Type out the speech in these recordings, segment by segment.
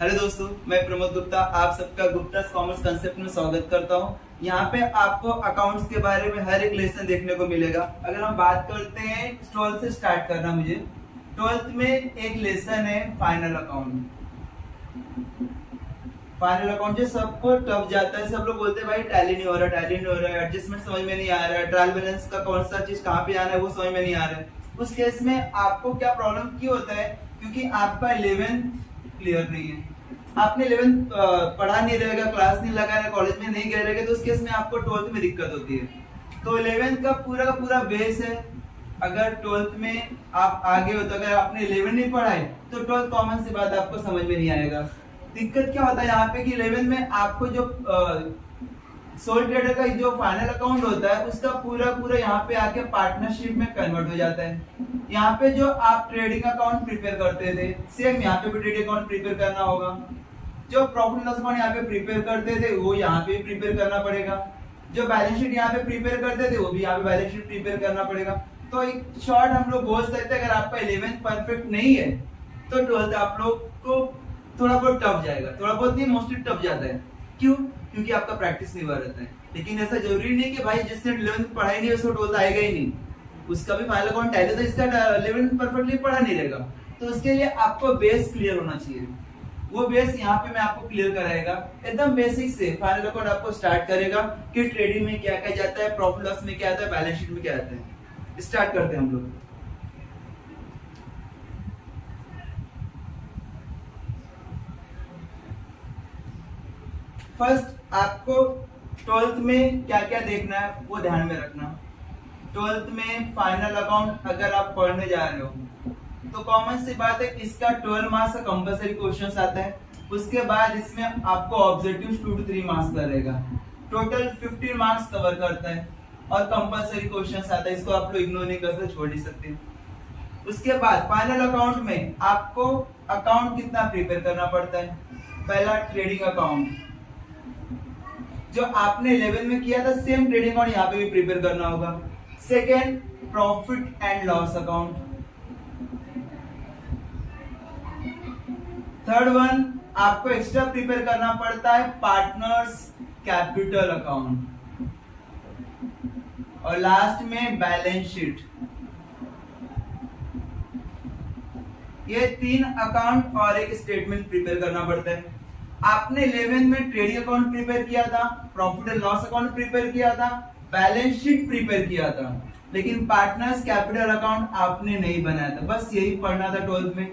Hello दोस्तों, मैं प्रमोद गुप्ता आप सबका गुप्ता कॉमर्स कंसेप्ट में स्वागत करता हूं। यहाँ पे आपको अकाउंट्स के बारे में हर एक लेसन देखने को मिलेगा। अगर हम बात करते हैं 12th से स्टार्ट करना मुझे 12th में एक लेसन है फाइनल अकाउंट। फाइनल अकाउंट जो सबको टफ जाता है, सब लोग बोलते हैं भाई टैली नहीं हो रहा, एडजस्टमेंट समझ में नहीं आ रहा है, ट्रायल बैलेंस का कौन सा चीज कहाँ पे आना है वो समझ में नहीं आ रहा है। उस केस में आपको क्या प्रॉब्लम क्यों होता है? क्योंकि आपका 11th क्लियर नहीं है, आपने 11th पढ़ा नहीं रहेगा, क्लास नहीं लगा रहेगा, कॉलेज में नहीं गए रहेगा, तो उस केस में आपको 12th में दिक्कत होती है। तो 11th का पूरा बेस है। अगर 12th में आप आगे हो तो अगर आपने 11 नहीं पढ़ा है तो 12th कॉमन सी बात आपको समझ में नहीं आएगा। दिक्कत क्या होता है यहाँ पे कि 11 में आपको जो सोल ट्रेडर का जो फाइनल अकाउंट होता है उसका पूरा यहाँ पे आके पार्टनरशिप में कन्वर्ट हो जाता है। यहाँ पे जो आप ट्रेडिंग अकाउंट प्रिपेयर करते थे सेम यहाँ पे भी ट्रेडिंग अकाउंट प्रिपेयर करना होगा। जो प्रॉफिट लॉस अकाउंट यहाँ पे प्रिपेयर करते थे वो यहाँ पे भी प्रिपेयर करना पड़ेगा। जो बैलेंस शीट यहाँ पे प्रिपेयर करते थे वो भी यहाँ पे बैलेंस शीट प्रिपेयर करना पड़ेगा। तो एक शॉर्ट हम लोग बोल सकते हैं, अगर आपका 11th परफेक्ट नहीं है तो 12th आप लोग को थोड़ा बहुत टफ जाएगा, थोड़ा बहुत नहीं मोस्टली टफ जाता है। क्यों? क्योंकि आपका प्रैक्टिस नहीं हुआ रहता है। लेकिन ऐसा जरूरी नहीं कि भाई जिसने 11th पढ़ाई नहीं उसको 12th आएगा ही नहीं, उसका भी फाइनल अकाउंट टैली तो इसका 11th परफेक्टली पढ़ा नहीं रहेगा। तो उसके लिए आपको बेस क्लियर होना चाहिए। वो बेस यहाँ पे मैं आपको क्लियर कराएगा, एकदम बेसिक से फाइनल अकाउंट आपको स्टार्ट करेगा कि ट्रेडिंग में क्या क्या जाता है, प्रॉफिट लॉस में क्या आता है, बैलेंस शीट में क्या आता है। स्टार्ट करते हैं हम लोग। फर्स्ट आपको 12th में क्या क्या देखना है वो ध्यान में रखना। 12th में फाइनल अकाउंट अगर आप पढ़ने जा रहे हो तो कॉमन सी बात है, इसका 12 मार्क्स का कंपलसरी क्वेश्चन आता है। उसके बाद इसमें आपको ऑब्जेक्टिव 2 to 3 मार्क्स का रहेगा। टोटल 15 मार्क्स कवर करता है और कंपलसरी क्वेश्चन आता है, इसको आप लोग इग्नोर नहीं कर सकते, छोड़ ही सकते। उसके बाद फाइनल अकाउंट में आपको अकाउंट कितना प्रिपेयर करना पड़ता है? पहला ट्रेडिंग अकाउंट जो आपने 11 में किया था सेम ट्रेडिंग अकाउंट यहाँ पे भी प्रिपेयर करना होगा। Second profit and loss account. Third one आपको एक्स्ट्रा प्रिपेयर करना पड़ता है पार्टनर्स कैपिटल अकाउंट। और लास्ट में बैलेंस शीट। ये 3 अकाउंट और एक स्टेटमेंट प्रिपेयर करना पड़ता है। आपने 11 में ट्रेडिंग अकाउंट प्रिपेयर किया था, profit and loss account prepare किया था, बैलेंस शीट प्रिपेयर किया था, लेकिन पार्टनर्स कैपिटल अकाउंट आपने नहीं बनाया था। बस यही पढ़ना था 12th में,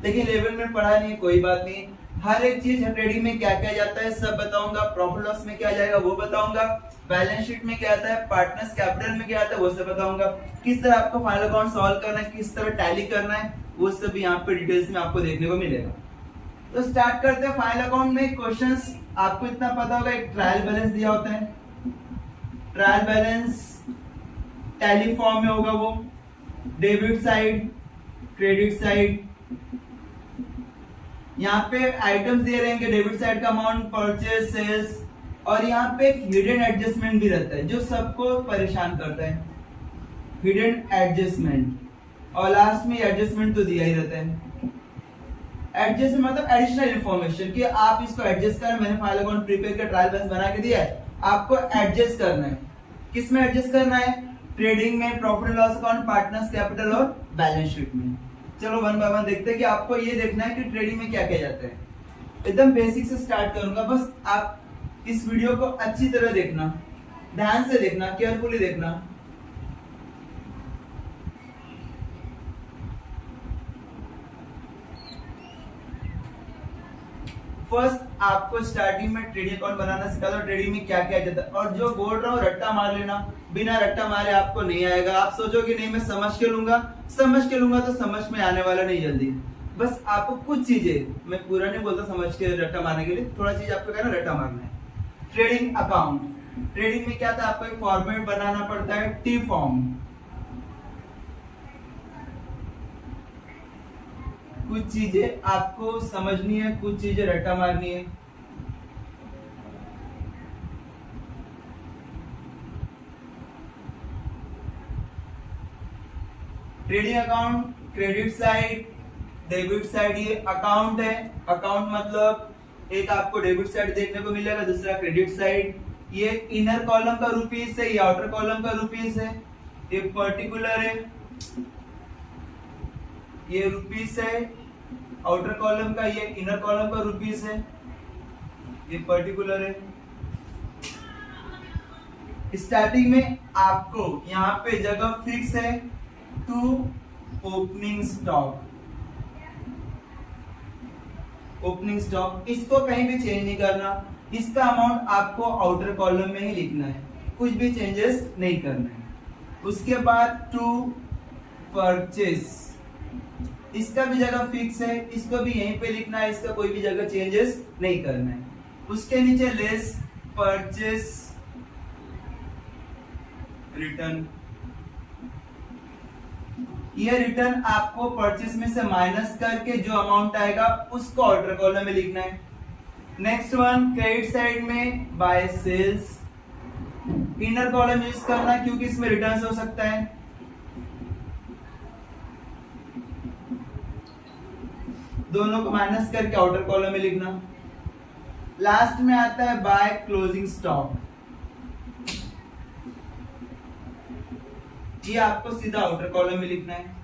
लेकिन 11 में पढ़ा नहीं, कोई बात नहीं। हर एक चीज ट्रेडिंग में क्या क्या जाता है सब बताऊंगा, प्रॉफिट लॉस में क्या जाएगा वो बताऊंगा, बैलेंस शीट में क्या आता है, पार्टनर्स कैपिटल में क्या आता है वो सब बताऊंगा। किस तरह आपको फाइनल अकाउंट सॉल्व करना है, किस तरह टैली करना है, वो सब यहाँ पे डिटेल्स में आपको देखने को मिलेगा। तो स्टार्ट करते हैं। फाइनल अकाउंट में क्वेश्चंस आपको इतना पता होगा, एक ट्रायल बैलेंस दिया होता है। ट्रायल बैलेंस टैली फॉर्म में होगा, वो डेबिट साइड, क्रेडिट साइड। यहाँ पे आइटम्स दिए रहेंगे, डेबिट साइड का अमाउंट, परचेज, सेल्स, और यहाँ पे एक हिडन एडजस्टमेंट भी रहता है जो सबको परेशान करता है, हिडन एडजस्टमेंट। और लास्ट में एडजस्टमेंट तो दिया ही रहता है। एडजस्टमेंट मतलब एडिशनल इंफॉर्मेशन कि आप इसको एडजस्ट करें। मैंने फाइल अकाउंट प्रिपेयर कर ट्रायल बैलेंस बना के दिया है, आपको एडजस्ट करना है। किस में एडजस्ट करना है? ट्रेडिंग में, profit loss account, partners capital और बैलेंस शीट में। चलो वन बाय वन देखते हैं कि आपको ये देखना है कि ट्रेडिंग में क्या क्या जाता है। एकदम बेसिक से स्टार्ट करूंगा, बस आप इस वीडियो को अच्छी तरह देखना, ध्यान से देखना, केयरफुली देखना। फर्स्ट आपको स्टार्टिंग में ट्रेडिंग अकाउंट बनाना सिखा दो, ट्रेडिंग में क्या क्या जाता है। और जो बोल रहा हूँ रट्टा मार लेना, बिना रट्टा मारे आपको नहीं आएगा। आप सोचोगे नहीं मैं समझ के लूंगा तो समझ में आने वाला नहीं जल्दी। बस आपको कुछ चीजें, मैं पूरा नहीं बोलता समझ के रट्टा मारने के लिए, थोड़ा चीज आपको कहना रट्टा मारना है। ट्रेडिंग अकाउंट, ट्रेडिंग में क्या था, आपको एक फॉर्मेट बनाना पड़ता है, टी फॉर्म। कुछ चीजें आपको समझनी है, कुछ चीजें रट्टा मारनी है। Trading account, credit side, debit side ये अकाउंट है, अकाउंट मतलब एक आपको डेबिट साइड देखने को मिलेगा, दूसरा क्रेडिट साइड। ये इनर कॉलम का रुपीस है, ये आउटर कॉलम का रुपीस है, ये पर्टिकुलर है, ये रुपीस है आउटर कॉलम का, ये इनर कॉलम का रुपीस है, ये पर्टिकुलर है। स्टार्टिंग में आपको यहाँ पे जगह फिक्स है to opening stock, opening stock, इसको कहीं भी चेंज नहीं करना। इसका अमाउंट आपको आउटर कॉलम में ही लिखना है, कुछ भी चेंजेस नहीं करना है। उसके बाद टू परचेस, इसका भी जगह फिक्स है, इसको भी यहीं पे लिखना है, इसका कोई भी जगह चेंजेस नहीं करना है। उसके नीचे लेस परचेस रिटर्न, ये रिटर्न आपको परचेस में से माइनस करके जो अमाउंट आएगा उसको आउटर कॉलम में लिखना है। नेक्स्ट वन क्रेडिट साइड में by sales, inner column use करना क्योंकि इसमें रिटर्न्स हो सकता है। दोनों को माइनस करके आउटर कॉलम में लिखना। लास्ट में आता है बाय क्लोजिंग स्टॉक, ये आपको सीधा आउटर कॉलम में लिखना है।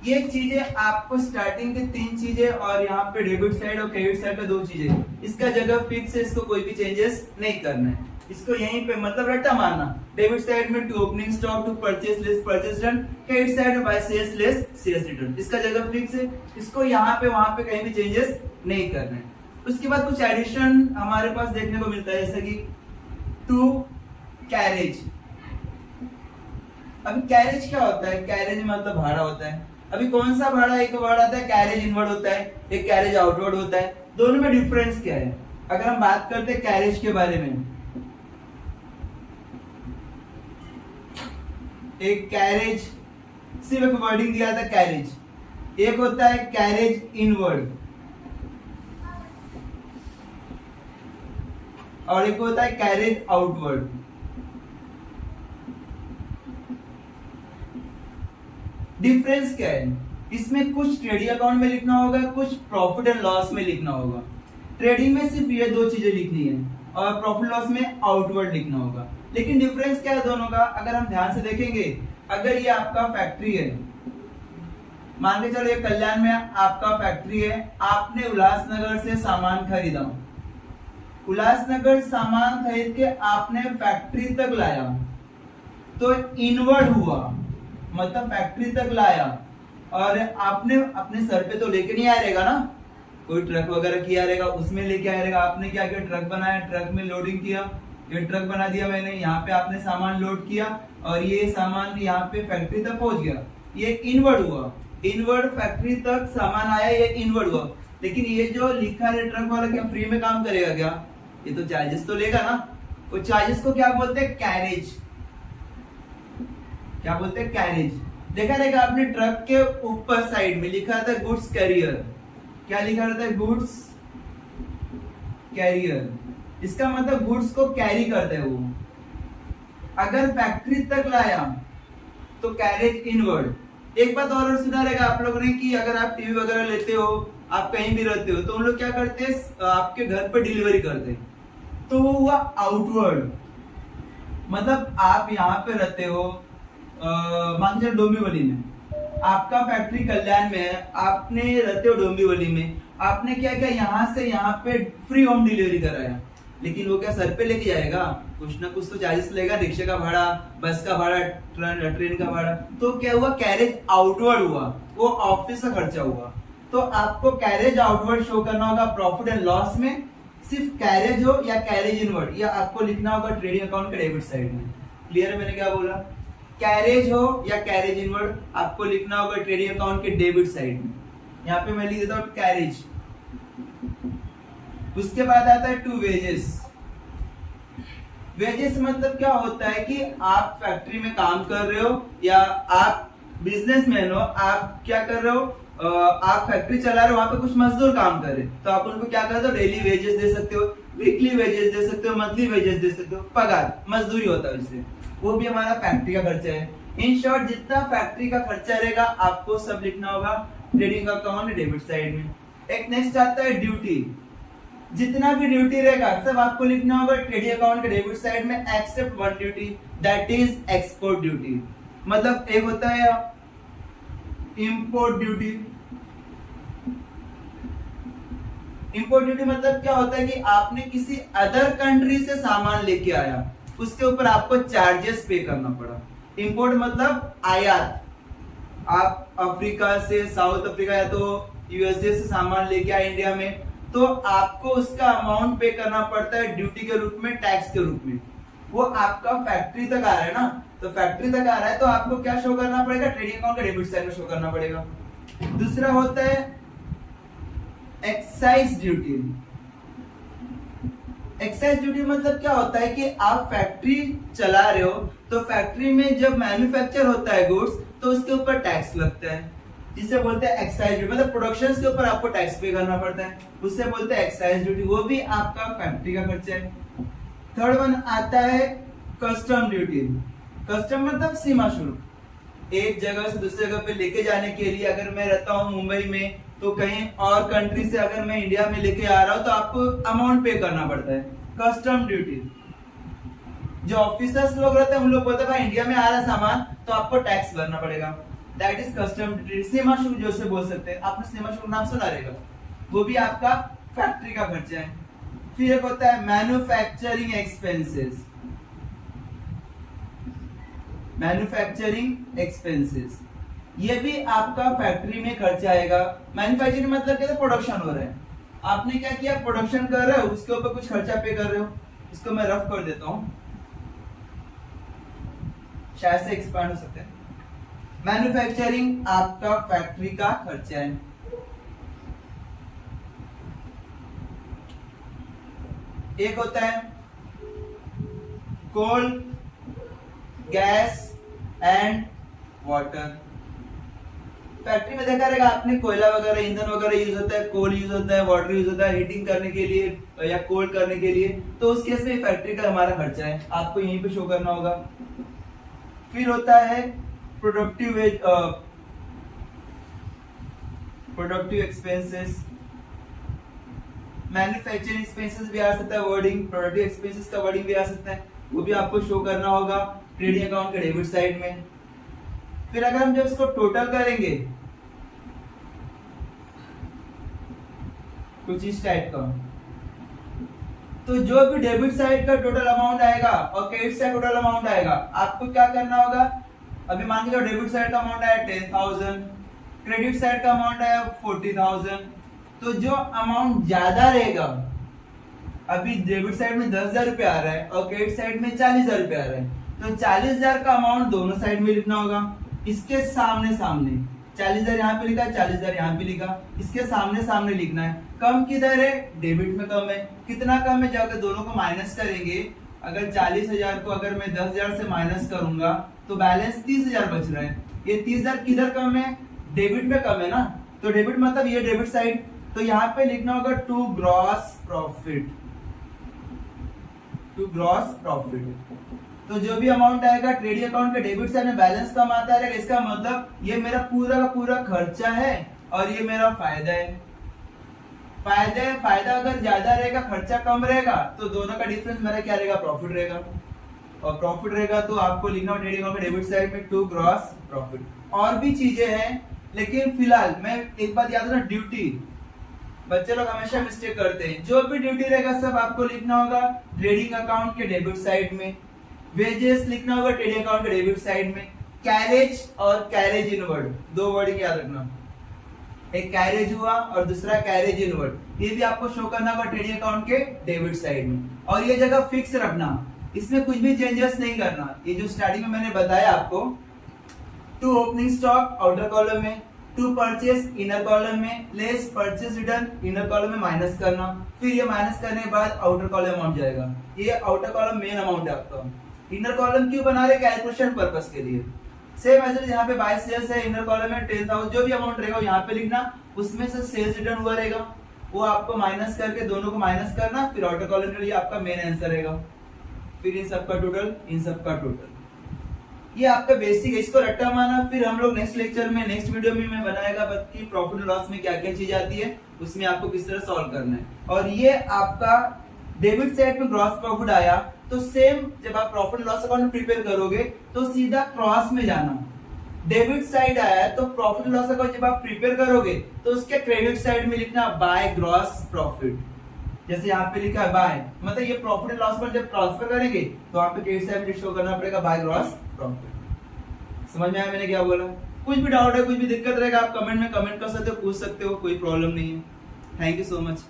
ये चीजें आपको स्टार्टिंग के 3 चीजें और यहाँ पे डेबिट साइड और क्रेडिट साइड का 2 चीजें, इसका जगह फिक्स है, इसको कोई भी चेंजेस नहीं करना है। इसको यहीं पे मतलब रट्टा मारना, डेबिट साइड में to opening stock to purchase less purchase return, credit side में by sales less sales return, इसका जगह फिक्स है, इसको यहाँ पे वहां पे कहीं भी चेंजेस नहीं करना है। उसके बाद कुछ एडिशन हमारे पास देखने को मिलता है, जैसे कि टू कैरेज। अभी कैरेज क्या होता है? कैरेज मतलब भाड़ा होता है। अभी कौन सा भाड़ा? एक भाड़ा आता है कैरेज इनवर्ड होता है, एक कैरेज आउटवर्ड होता है। दोनों में डिफरेंस क्या है? अगर हम बात करते हैं कैरेज के बारे में, एक कैरेज सिर्फ एक वर्डिंग दिया था कैरेज, एक होता है कैरेज इनवर्ड और एक होता है कैरेज आउटवर्ड। डिफरेंस क्या है? इसमें कुछ ट्रेडिंग अकाउंट में लिखना होगा, कुछ प्रॉफिट एंड लॉस में लिखना होगा। ट्रेडिंग में सिर्फ ये 2 चीजें लिखनी है और प्रॉफिट लॉस में आउटवर्ड लिखना होगा। लेकिन डिफरेंस क्या है दोनों का? अगर हम ध्यान से देखेंगे, अगर ये आपका फैक्ट्री है, मान के चलो ये कल्याण में आपका फैक्ट्री है, आपने उल्लासनगर से सामान खरीदा, उल्लासनगर सामान खरीद के आपने फैक्ट्री तक लाया, तो इनवर्ड हुआ, मतलब फैक्ट्री तक लाया और आपने अपने सर पे तो लेके नहीं आएगा ना, कोई ट्रक वगैरह किया रहेगा उसमें लेके आएगा। आपने क्या किया? ट्रक बनाया, ट्रक में लोडिंग किया, ये ट्रक बना दिया मैंने, यहाँ पे आपने सामान लोड किया और ये सामान यहाँ पे फैक्ट्री तक पहुंच गया, ये इनवर्ड हुआ। इनवर्ड फैक्ट्री तक सामान आया, ये इनवर्ड हुआ। लेकिन ये जो लिखा है ट्रक वाला, क्या फ्री में काम करेगा क्या? ये तो चार्जेस तो लेगा ना। वो चार्जेस को क्या बोलते हैं? कैरेज। क्या बोलते हैं? कैरेज। देखा रहेगा आपने ट्रक के ऊपर साइड में लिखा था गुड्स कैरियर, क्या लिखा रहता है? Goods carrier. इसका मतलब गुड्स को कैरी करते हैं वो। अगर फैक्ट्री तक लाया तो कैरेज इनवर्ड। एक बात और सुना रहेगा आप लोगों ने कि अगर आप टीवी वगैरह लेते हो, आप कहीं भी रहते हो, तो उन लोग क्या करते हैं? आपके घर पर डिलीवरी करते हैं, तो वो हुआ आउटवर्ड। मतलब आप यहाँ पे रहते हो, मान लीजिए डोंबिवली में, आपका फैक्ट्री कल्याण में है, आपने रहते हो डोंबिवली में, आपने क्या किया? यहाँ से यहाँ पे फ्री होम डिलीवरी कराया। लेकिन वो क्या सर पे लेके जाएगा? कुछ ना कुछ तो चार्जेस लेगा, रिक्शे का भाड़ा, बस का भाड़ा, ट्रेन का भाड़ा। तो क्या हुआ? कैरेज आउटवर्ड हुआ, वो ऑफिस का खर्चा हुआ। तो आपको कैरेज आउटवर्ड शो करना होगा प्रॉफिट एंड लॉस में, सिर्फ कैरेज हो या कैरेज इनवर्ड, या आपको लिखना होगा ट्रेडिंग अकाउंट के डेबिट साइड में। क्लियर है मैंने क्या बोला? कैरेज हो या कैरेज इनवर्ड, आपको लिखना होगा ट्रेडिंग अकाउंट के डेबिट साइड में। यहाँ पे मैं लिख देता हूँ कैरेज। उसके बाद आता है टू वेजेस। वेजेस मतलब क्या होता है कि आप फैक्ट्री में काम कर रहे हो या आप बिजनेसमैन हो, आप क्या कर रहे हो? आप फैक्ट्री चला रहे हो, वहां पे कुछ मजदूर काम कर रहे हैं, तो आप उनको क्या करते हो? डेली वेजेस दे सकते हो, वीकली वेजेस दे सकते हो, मंथली वेजेस दे सकते हो, पगार मजदूरी होता है इससे। वो भी हमारा फैक्ट्री का खर्चा है। इन शॉर्ट जितना फैक्ट्री का खर्चा रहेगा आपको सब लिखना होगा ट्रेडिंग अकाउंट डेबिट साइड में। एक नेक्स्ट आता है ड्यूटी। जितना भी ड्यूटी रहेगा सब आपको लिखना होगा ट्रेडिंग अकाउंट के डेबिट साइड में except one duty, that is export duty. मतलब एक होता है इंपोर्ट ड्यूटी। इंपोर्ट ड्यूटी मतलब क्या होता है कि आपने किसी अदर कंट्री से सामान लेके आया, उसके ऊपर आपको चार्जेस पे करना पड़ा। इंपोर्ट मतलब आयात। आप अफ्रीका से, साउथ अफ्रीका या तो यूएसए से सामान लेके आए इंडिया में, तो आपको उसका अमाउंट पे करना पड़ता है ड्यूटी के रूप में, टैक्स के रूप में। वो आपका फैक्ट्री तक आ रहा है ना, तो फैक्ट्री तक आ रहा है तो आपको क्या शो करना पड़ेगा, ट्रेडिंग अकाउंट का डेबिट साइड में शो करना पड़ेगा। दूसरा होता है एक्साइज ड्यूटी। एक्साइज ड्यूटी मतलब क्या होता है कि आप फैक्ट्री चला रहे हो, तो फैक्ट्री में जब मैन्युफैक्चर होता है गुड्स, तो उसके ऊपर टैक्स लगता है, जिसे बोलते हैं एक्साइज ड्यूटी। मतलब प्रोडक्शन के ऊपर आपको टैक्स पे करना पड़ता है, उससे बोलते हैं एक्साइज ड्यूटी। वो भी आपका फैक्ट्री का खर्चा है। थर्ड वन आता है कस्टम ड्यूटी। कस्टम मतलब सीमा शुल्क। एक जगह से दूसरी जगह पे लेके जाने के लिए, अगर मैं रहता हूँ मुंबई में, तो कहीं और कंट्री से अगर मैं इंडिया में लेके आ रहा हूँ तो आपको अमाउंट पे करना पड़ता है, कस्टम ड्यूटी। जो ऑफिसर्स लोग रहते हैं उन लोग बोलते हैं भाई इंडिया में आ रहा है सामान तो आपको टैक्स भरना पड़ेगा, दैट इज कस्टम ड्यूटी। सीमा शुल्क जो से बोल सकते हैं, आपने सीमा शुल्क नाम सुना रहेगा, वो भी आपका फैक्ट्री का खर्चा है। फिर एक होता है मैन्युफैक्चरिंग एक्सपेंसेस। मैन्युफैक्चरिंग एक्सपेंसेस ये भी आपका फैक्ट्री में खर्चा आएगा। मैन्युफैक्चरिंग मतलब क्या, प्रोडक्शन हो रहा है, आपने क्या किया, प्रोडक्शन कर रहे हो, उसके ऊपर कुछ खर्चा पे कर रहे हो। इसको मैं रफ कर देता हूं, शायद से एक्सपांड हो सकते हैं। मैन्युफैक्चरिंग आपका फैक्ट्री का खर्चा है। एक होता है कोल, गैस एंड वाटर। फैक्ट्री में देखा रहेगा आपने, कोयला वगैरह, ईंधन वगैरह यूज होता है, कोल यूज होता है, वाटर यूज होता है हीटिंग करने के लिए या कोल्ड करने के लिए। तो उस केस में फैक्ट्री का हमारा खर्चा है, आपको यहीं पे शो करना होगा। फिर होता है प्रोडक्टिव एक्सपेंसेस। मैन्युफैक्चरिंग एक्सपेंसेस भी आ सकता है वर्डिंग, प्रोडक्टिव एक्सपेंसेस का वर्डिंग भी आ सकता है, वो भी आपको शो करना होगा ट्रेडिंग अकाउंट के डेबिट साइड में। फिर अगर हम जब इसको टोटल करेंगे कुछ इस टाइप का, तो जो भी डेबिट साइड का टोटल अमाउंट आएगा और क्रेडिट साइड टोटल अमाउंट आएगा, आपको क्या करना होगा। अभी मान लीजिए डेबिट साइड का अमाउंट आया 10,000, क्रेडिट साइड का अमाउंट आया 40,000, तो जो अमाउंट ज्यादा रहेगा, अभी डेबिट साइड में 10,000 रुपया आ रहा है और क्रेडिट साइड में 40,000 रुपया आ रहा है, तो 40,000 का अमाउंट दोनों साइड में लिखना होगा। इसके सामने सामने 40,000 यहाँ पे लिखा, 40,000 यहाँ पे लिखा, इसके सामने सामने लिखना है। कम किधर है, डेबिट में कम है। कितना कम है, जाकर दोनों को माइनस करेंगे। अगर 40,000 को अगर मैं 10,000 से माइनस करूंगा तो बैलेंस 30,000 बच रहा है। ये 30,000 किधर कम है, डेबिट में कम है ना, तो डेबिट मतलब ये डेबिट साइड, तो यहाँ पे लिखना होगा to gross profit. To gross profit, तो जो भी अमाउंट आएगा ट्रेडिंग अकाउंट के डेबिट साइड में बैलेंस कम आता रहेगा, इसका मतलब ये मेरा पूरा का पूरा खर्चा है और ये मेरा फायदा है। फायदा अगर ज्यादा रहेगा, खर्चा कम रहेगा, तो दोनों का डिफरेंस मेरा क्या रहेगा, प्रॉफिट रहेगा। और प्रॉफिट रहेगा तो आपको लिखना हो ट्रेडिंग अकाउंट के डेबिट साइड में टू ग्रॉस प्रॉफिट। और भी चीजें हैं, लेकिन फिलहाल मैं एक बात याद रखना, ड्यूटी, बच्चे लोग हमेशा मिस्टेक करते हैं। जो भी ड्यूटी रहेगा सब आपको लिखना होगा ट्रेडिंग अकाउंट के डेबिट साइड में। वेजेस लिखना होगा ट्रेडिंग अकाउंट के डेबिट साइड में। कैरेज और कैरेज इनवर्ड, दो वर्ड याद रखना, एक कैरेज हुआ और दूसरा कैरेज इनवर्ड, ये भी आपको शो करना होगा ट्रेडिंग अकाउंट के डेबिट साइड में। और ये जगह फिक्स रखना, इसमें कुछ भी चेंजेस नहीं करना। ये जो स्टार्टिंग में मैंने बताया आपको, to opening stock outer column में, टू परचेस इनर कॉलम में, less purchase return inner column में माइनस करना, फिर ये माइनस करने के बाद आउटर कॉलम अमाउंट जाएगा। ये आउटर कॉलम मेन अमाउंट है आपका। इनर कॉलम क्यों बना रहे, कैलकुलेशन पर्पस के लिए। सेम एज यहाँ पे बाय सेल्स है, इनर कॉलम में 10,000 जो भी अमाउंट रहेगा यहाँ पे लिखना, उसमें से सेल्स रिटर्न हुआ रहेगा, वो आपको माइनस करके दोनों को माइनस करना, फिर आउटर कॉलम के लिए आपका मेन आंसर रहेगा। फिर इन सब का टोटल, इन सब का टोटल। ये आपका बेसिक है, इसको रट्टा मारना फिर हम लोग नेक्स्ट लेक्चर में नेक्स्ट वीडियो में मैं बनाएगा कि प्रॉफिट एंड लॉस में क्या क्या चीज आती है, उसमें आपको किस तरह सॉल्व करना है। और ये आपका डेबिट साइड में ग्रॉस प्रॉफिट आया तो सेम जब आप profit and loss account prepare करोगे तो सीधा क्रॉस में जाना। डेबिट साइड आया तो प्रॉफिट एंड लॉस अकाउंट जब आप प्रिपेयर करोगे तो उसके क्रेडिट साइड में लिखना बाय ग्रॉस प्रॉफिट। जैसे यहाँ पे लिखा है बाय, मतलब ये प्रॉफिट एंड लॉस पर जब ट्रांसफर करेंगे तो आप पे क्रेडिट साइड में शो करना पड़ेगा बाय ग्रॉस प्रॉफिट। समझ में आया मैंने क्या बोला? कुछ भी डाउट है, कुछ भी दिक्कत रहेगा आप कमेंट में कमेंट कर सकते हो, पूछ सकते हो, कोई प्रॉब्लम नहीं है। Thank you so much.